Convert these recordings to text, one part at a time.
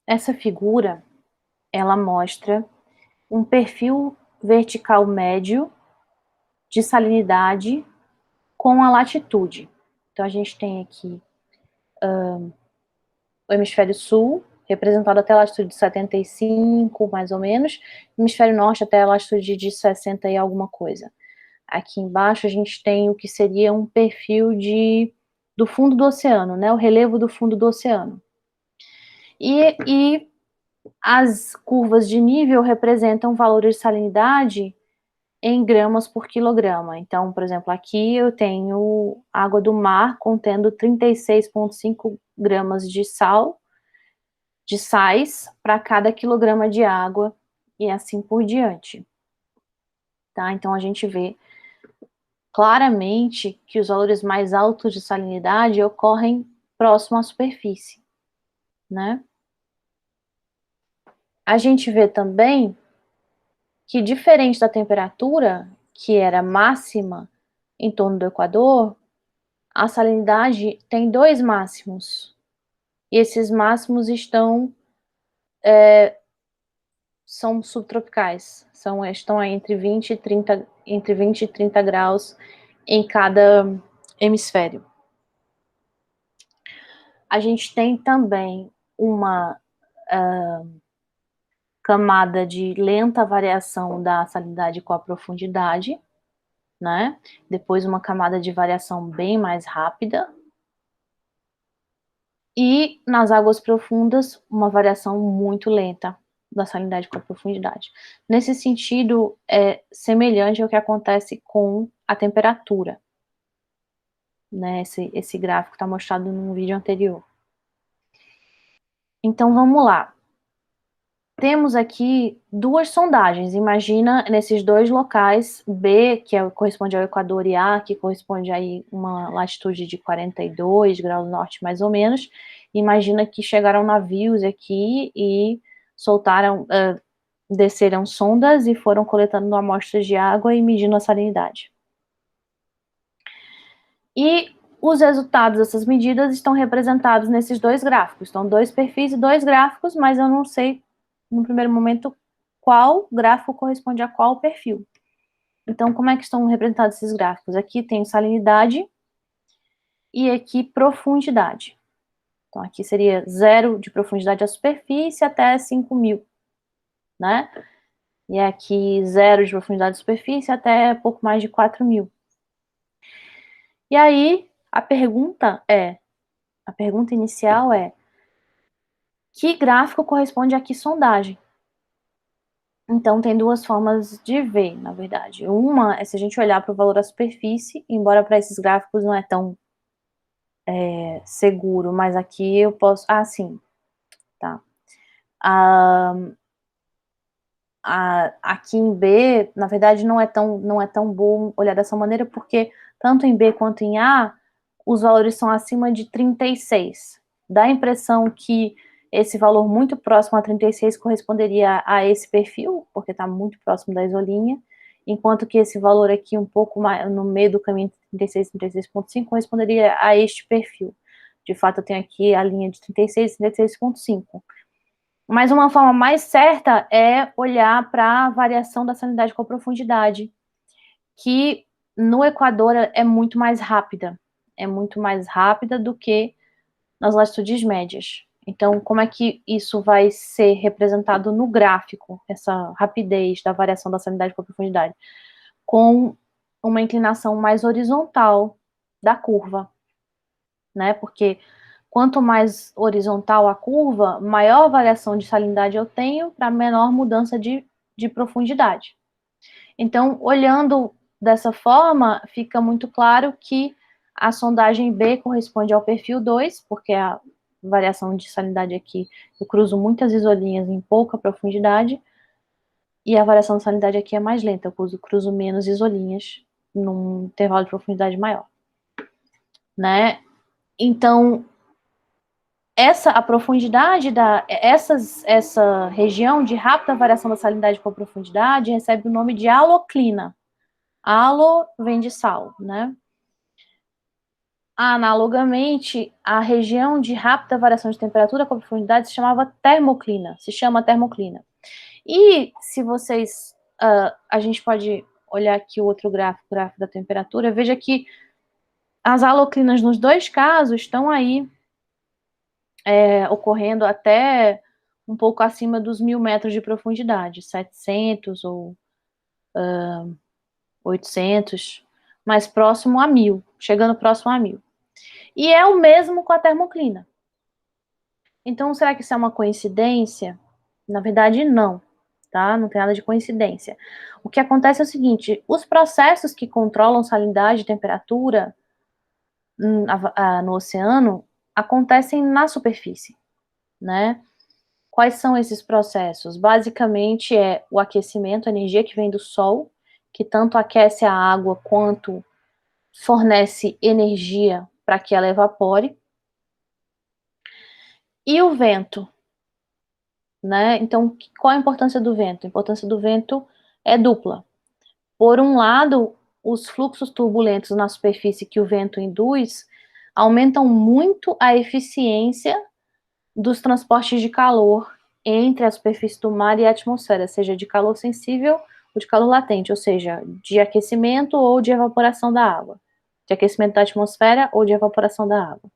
Essa figura, ela mostra um perfil vertical médio de salinidade com a latitude. Então, a gente tem aqui o hemisfério sul, representado até a latitude de 75, mais ou menos, hemisfério norte até a latitude de 60 e alguma coisa. Aqui embaixo a gente tem o que seria um perfil do fundo do oceano, né, o relevo do fundo do oceano. E as curvas de nível representam valores de salinidade em gramas por quilograma. Então, por exemplo, aqui eu tenho água do mar contendo 36,5 gramas de sais para cada quilograma de água e assim por diante. Tá? Então a gente vê claramente que os valores mais altos de salinidade ocorrem próximo à superfície, né? A gente vê também que, diferente da temperatura, que era máxima em torno do Equador, a salinidade tem dois máximos. E esses máximos são subtropicais, estão entre 20 e 30 graus em cada hemisfério. A gente tem também uma camada de lenta variação da salinidade com a profundidade, né? Depois uma camada de variação bem mais rápida. E nas águas profundas, uma variação muito lenta da salinidade com a profundidade. Nesse sentido, é semelhante ao que acontece com a temperatura, né? Esse gráfico está mostrado num vídeo anterior. Então, vamos lá. Temos aqui duas sondagens. Imagina nesses dois locais, B, que corresponde ao Equador, e A, que corresponde aí uma latitude de 42 graus norte, mais ou menos. Imagina que chegaram navios aqui e desceram sondas e foram coletando amostras de água e medindo a salinidade. E os resultados dessas medidas estão representados nesses dois gráficos. Então, dois perfis e dois gráficos, mas eu não sei, no primeiro momento, qual gráfico corresponde a qual perfil. Então, como é que estão representados esses gráficos? Aqui tem salinidade e aqui profundidade. Então, aqui seria 0 de profundidade à superfície até 5.000, né? E aqui 0 de profundidade à superfície até pouco mais de 4.000. E aí, a pergunta inicial é: que gráfico corresponde a que sondagem? Então, tem duas formas de ver, na verdade. Uma é se a gente olhar para o valor da superfície, embora para esses gráficos não é tão seguro, mas aqui eu posso... Ah, sim, tá. Aqui em B, na verdade, não é tão bom olhar dessa maneira, porque tanto em B quanto em A, os valores são acima de 36. Dá a impressão que esse valor muito próximo a 36 corresponderia a esse perfil, porque está muito próximo da isolinha, enquanto que esse valor aqui, um pouco mais no meio do caminho entre 36 e 36,5, corresponderia a este perfil. De fato, eu tenho aqui a linha de 36 e 36,5. Mas uma forma mais certa é olhar para a variação da salinidade com a profundidade, que no Equador é muito mais rápida. É muito mais rápida do que nas latitudes médias. Então, como é que isso vai ser representado no gráfico, essa rapidez da variação da salinidade com a profundidade? Com uma inclinação mais horizontal da curva, né? Porque quanto mais horizontal a curva, maior variação de salinidade eu tenho para menor mudança de profundidade. Então, olhando dessa forma, fica muito claro que a sondagem B corresponde ao perfil 2, porque a variação de salinidade aqui, eu cruzo muitas isolinhas em pouca profundidade, e a variação de salinidade aqui é mais lenta, eu cruzo menos isolinhas num intervalo de profundidade maior, né? Então, a profundidade essa região de rápida variação da salinidade com a profundidade recebe o nome de haloclina. Halo vem de sal, né? Analogamente, a região de rápida variação de temperatura com profundidade se chama termoclina. E se vocês, a gente pode olhar aqui o outro gráfico da temperatura, veja que as haloclinas nos dois casos estão aí ocorrendo até um pouco acima dos 1.000 metros de profundidade, 700 ou 800, mais próximo a 1.000, chegando próximo a 1.000. E é o mesmo com a termoclina. Então, será que isso é uma coincidência? Na verdade, não, tá? Não tem nada de coincidência. O que acontece é o seguinte, os processos que controlam salinidade e temperatura no oceano acontecem na superfície, né? Quais são esses processos? Basicamente é o aquecimento, a energia que vem do sol, que tanto aquece a água quanto fornece energia para que ela evapore, e o vento, né? Então, qual a importância do vento? A importância do vento é dupla. Por um lado, os fluxos turbulentos na superfície que o vento induz aumentam muito a eficiência dos transportes de calor entre a superfície do mar e a atmosfera, seja de calor sensível ou de calor latente, ou seja, de aquecimento ou de evaporação da água, de aquecimento da atmosfera ou de evaporação da água.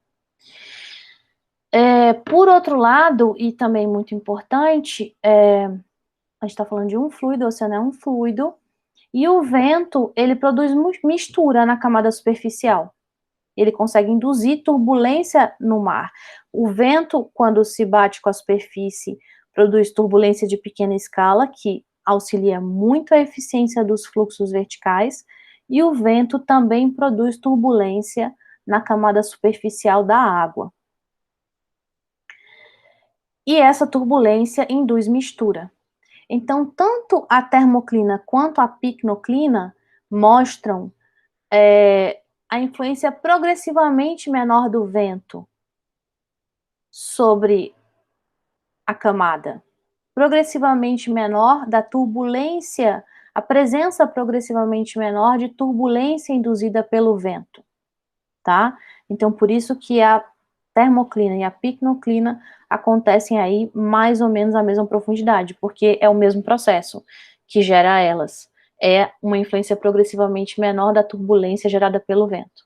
Por outro lado, e também muito importante, a gente está falando de um fluido, o oceano é um fluido, e o vento, ele produz mistura na camada superficial. Ele consegue induzir turbulência no mar. O vento, quando se bate com a superfície, produz turbulência de pequena escala, que auxilia muito a eficiência dos fluxos verticais, e o vento também produz turbulência na camada superficial da água. E essa turbulência induz mistura. Então, tanto a termoclina quanto a picnoclina mostram a influência progressivamente menor do vento sobre a camada, progressivamente menor da turbulência, a presença progressivamente menor de turbulência induzida pelo vento, tá? Então, por isso que a termoclina e a picnoclina acontecem aí mais ou menos à mesma profundidade, porque é o mesmo processo que gera elas. É uma influência progressivamente menor da turbulência gerada pelo vento.